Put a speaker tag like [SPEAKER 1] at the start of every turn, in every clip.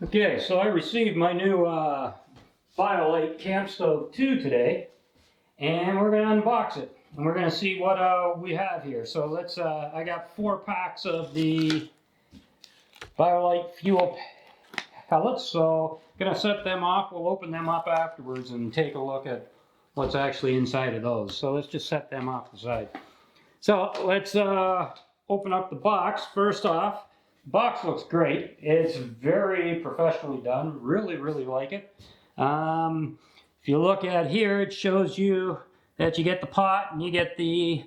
[SPEAKER 1] Okay, so I received my new BioLite Camp Stove 2 today, and we're going to unbox it, and we're going to see what we have here. So let's, I got 4 packs of the BioLite fuel pellets, so I'm going to set them off. We'll open them up afterwards and take a look at what's actually inside of those. So let's just set them off the side. So let's open up the box. First off, box looks great. It's very professionally done. Really like it. If you look at here, it shows you that you get the pot and you get the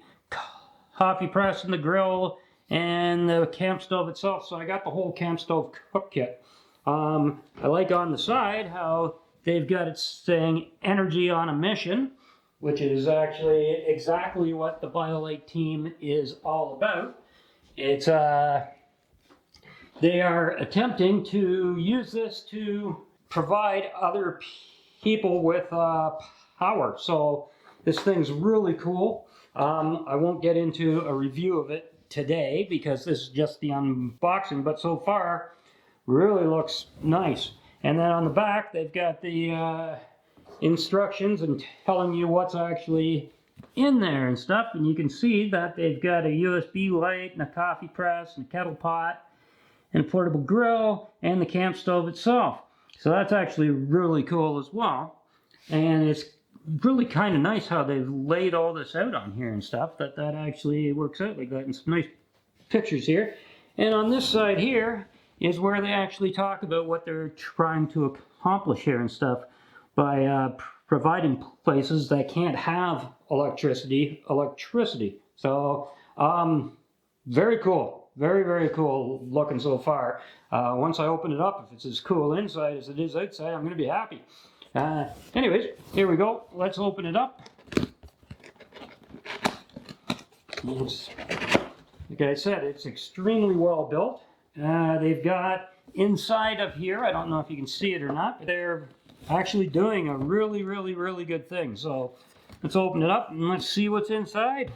[SPEAKER 1] coffee press and the grill and the camp stove itself. So I got the whole camp stove cook kit. I like on the side how they've got it saying energy on a mission, which is actually exactly what the BioLite team is all about. It's they are attempting to use this to provide other people with power. So this thing's really cool. I won't get into a review of it today because this is just the unboxing, but so far really looks nice. And then on the back they've got the instructions and telling you what's actually in there and stuff, and you can see that they've got a USB light and a coffee press and a kettle pot and a portable grill and the camp stove itself. So that's actually really cool as well, and it's really kind of nice how they've laid all this out on here and stuff, that actually works out like that, and some nice pictures here. And on this side here is where they actually talk about what they're trying to accomplish here and stuff by providing places that can't have electricity. So very cool. Very cool looking so far. Once I open it up, if it's as cool inside as it is outside, I'm going to be happy. Anyways, here we go. Let's open it up. Like I said, it's extremely well built. They've got inside of here, I don't know if you can see it or not, but they're actually doing a really good thing. So let's open it up and let's see what's inside.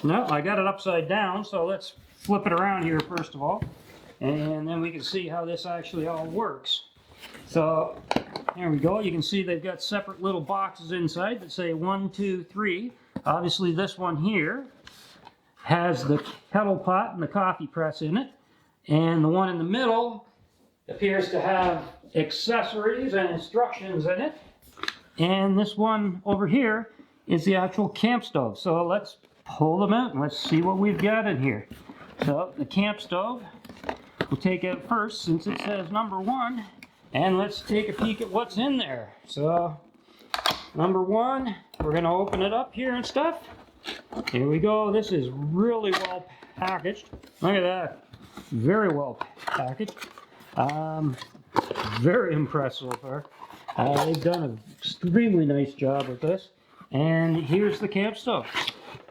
[SPEAKER 1] No, I got it upside down, so let's flip it around here first of all, and then we can see how this actually all works. So there we go. You can see they've got separate little boxes inside that say 1, 2, 3. Obviously this one here has the kettle pot and the coffee press in it, and the one in the middle appears to have accessories and instructions in it, and this one over here is the actual camp stove. So let's pull them out and let's see what we've got in here. So the camp stove we'll take out first since it says number 1, and let's take a peek at what's in there. So number 1, we're going to open it up here and stuff. Here we go. This is really well packaged. Look at that. Very well packaged. Very impressed so far. They've done an extremely nice job with this. And here's the camp stove.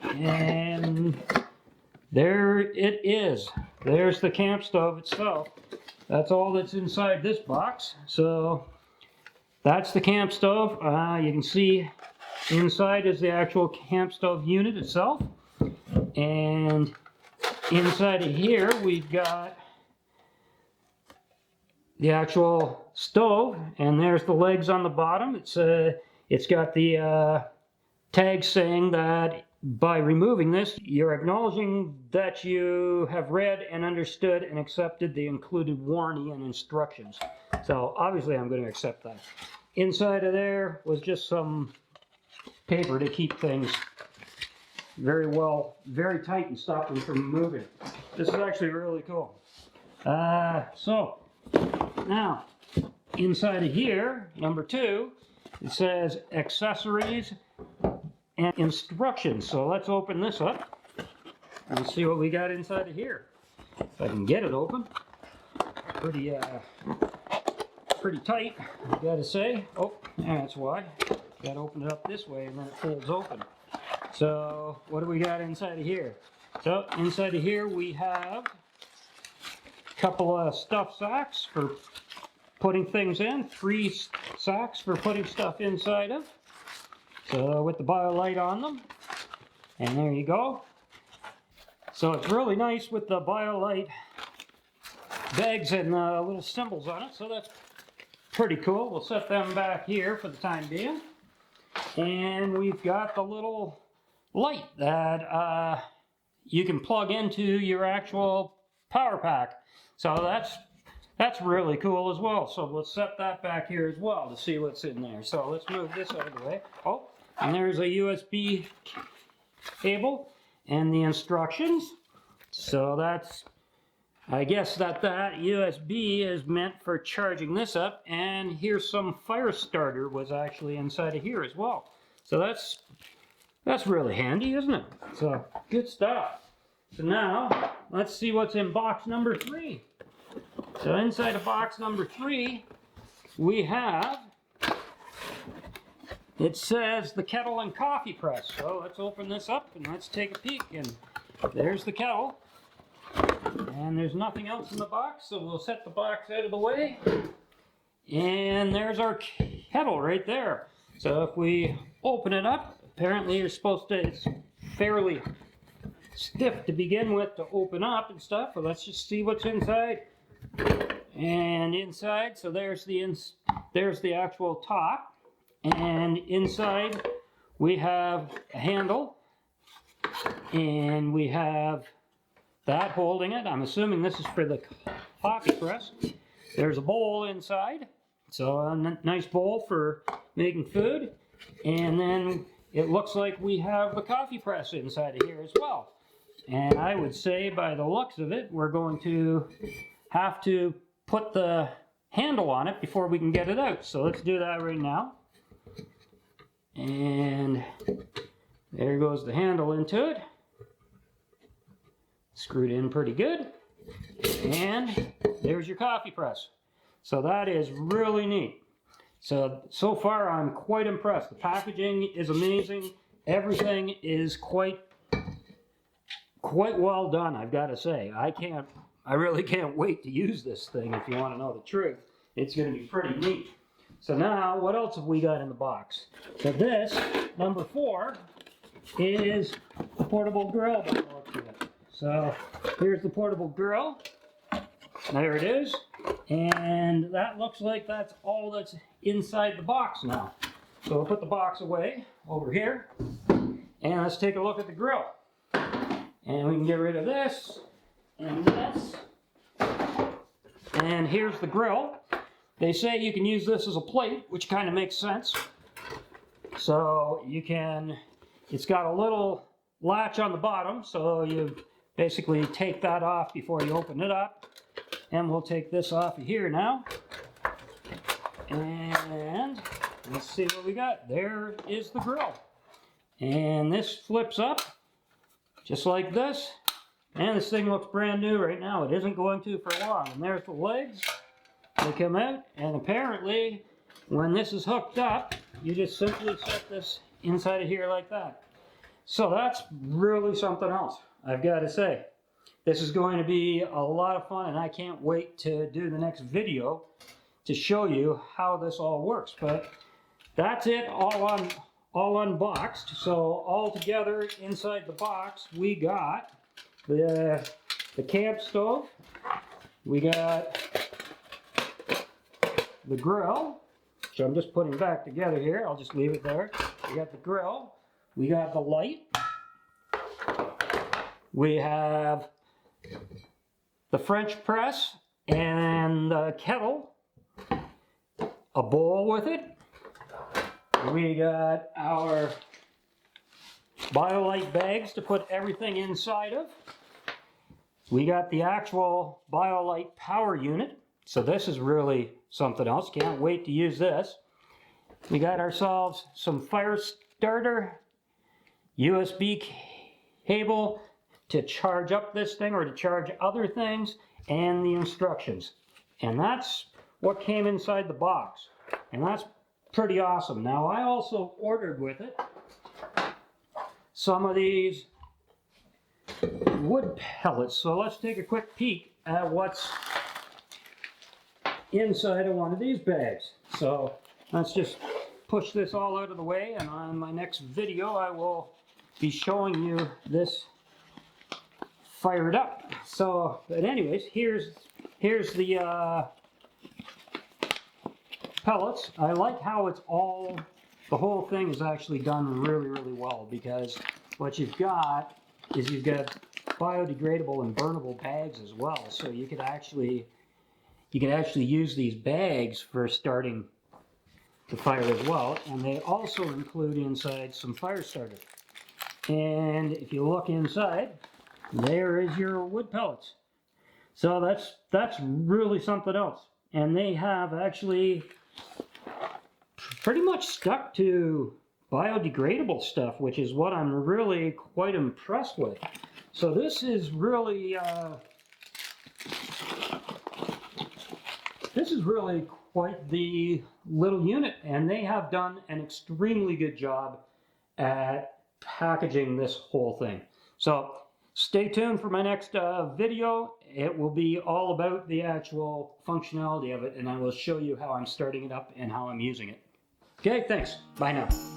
[SPEAKER 1] And there it is. There's the camp stove itself. That's all that's inside this box. So that's the camp stove. You can see inside is the actual camp stove unit itself. And inside of here we've got the actual stove, and there's the legs on the bottom. It's got the tag saying that by removing this, you're acknowledging that you have read and understood and accepted the included warranty and instructions. So obviously I'm going to accept that. Inside of there was just some paper to keep things very tight and stop them from moving. This is actually really cool. So now inside of here, number 2, it says accessories and instructions. So let's open this up and see what we got inside of here. If I can get it open. Pretty tight, I gotta say. Oh, that's why. Gotta open it up this way and then it folds open. So what do we got inside of here? So inside of here we have a couple of stuff sacks for putting things in. 3 sacks for putting stuff inside of. So with the BioLite on them. And there you go. So it's really nice with the BioLite bags and little symbols on it, so that's pretty cool. We'll set them back here for the time being. And we've got the little light that you can plug into your actual power pack. So that's really cool as well. So we'll set that back here as well to see what's in there. So let's move this out of the way. Oh, and there's a USB cable and the instructions. So that's, I guess that USB is meant for charging this up, and here's some fire starter was actually inside of here as well. So that's really handy, isn't it? So good stuff. So now let's see what's in box number 3. So inside of box number 3 we have, it says the kettle and coffee press. So let's open this up and let's take a peek. And there's the kettle. And there's nothing else in the box, so we'll set the box out of the way. And there's our kettle right there. So if we open it up, apparently you're supposed to, it's fairly stiff to begin with to open up and stuff. But let's just see what's inside. And inside, so there's the actual top. And inside we have a handle. And we have that holding it. I'm assuming this is for the coffee press. There's a bowl inside, so a nice bowl for making food. And then it looks like we have the coffee press inside of here as well. And I would say by the looks of it, we're going to have to put the handle on it before we can get it out. So let's do that right now. And there goes the handle into it. Screwed in pretty good. And there's your coffee press. So that is really neat. So far I'm quite impressed. The packaging is amazing. Everything is quite well done, I've got to say. I really can't wait to use this thing, if you want to know the truth. It's going to be pretty neat. So now, what else have we got in the box? So this, number 4, is the portable grill by the looks of it. So here's the portable grill. There it is. And that looks like that's all that's inside the box now. So we'll put the box away over here. And let's take a look at the grill. And we can get rid of this and this. And here's the grill. They say you can use this as a plate, which kind of makes sense. So you can, it's got a little latch on the bottom, so you basically take that off before you open it up. And we'll take this off of here now. And let's see what we got. There is the grill. And this flips up just like this. And this thing looks brand new right now. It isn't going to for long. And there's the legs. They come out. And apparently, when this is hooked up, you just simply set this inside of here like that. So that's really something else, I've got to say. This is going to be a lot of fun, and I can't wait to do the next video to show you how this all works. But that's it, all unboxed. So all together inside the box, we got the camp stove, we got the grill, which I'm just putting back together here. I'll just leave it there. We got the grill, we got the light, we have the French press and the kettle, a bowl with it. We got our BioLite bags to put everything inside of. We got the actual BioLite power unit. So this is really something else. Can't wait to use this. We got ourselves some fire starter, USB cable to charge up this thing or to charge other things, and the instructions. And that's what came inside the box. And that's pretty awesome. Now I also ordered with it some of these wood pellets. So let's take a quick peek at what's inside of one of these bags. So let's just push this all out of the way, and on my next video I will be showing you this fired up. So, but anyways, here's here's the pellets. I like how it's all, the whole thing is actually done really, really well, because what you've got is you've got biodegradable and burnable bags as well. So you can actually use these bags for starting the fire as well. And they also include inside some fire starter. And if you look inside, there is your wood pellets. So that's really something else. And they have actually pretty much stuck to biodegradable stuff, which is what I'm really quite impressed with. So this is really quite the little unit, and they have done an extremely good job at packaging this whole thing. So stay tuned for my next video. It will be all about the actual functionality of it, and I will show you how I'm starting it up and how I'm using it. Okay, thanks. Bye now.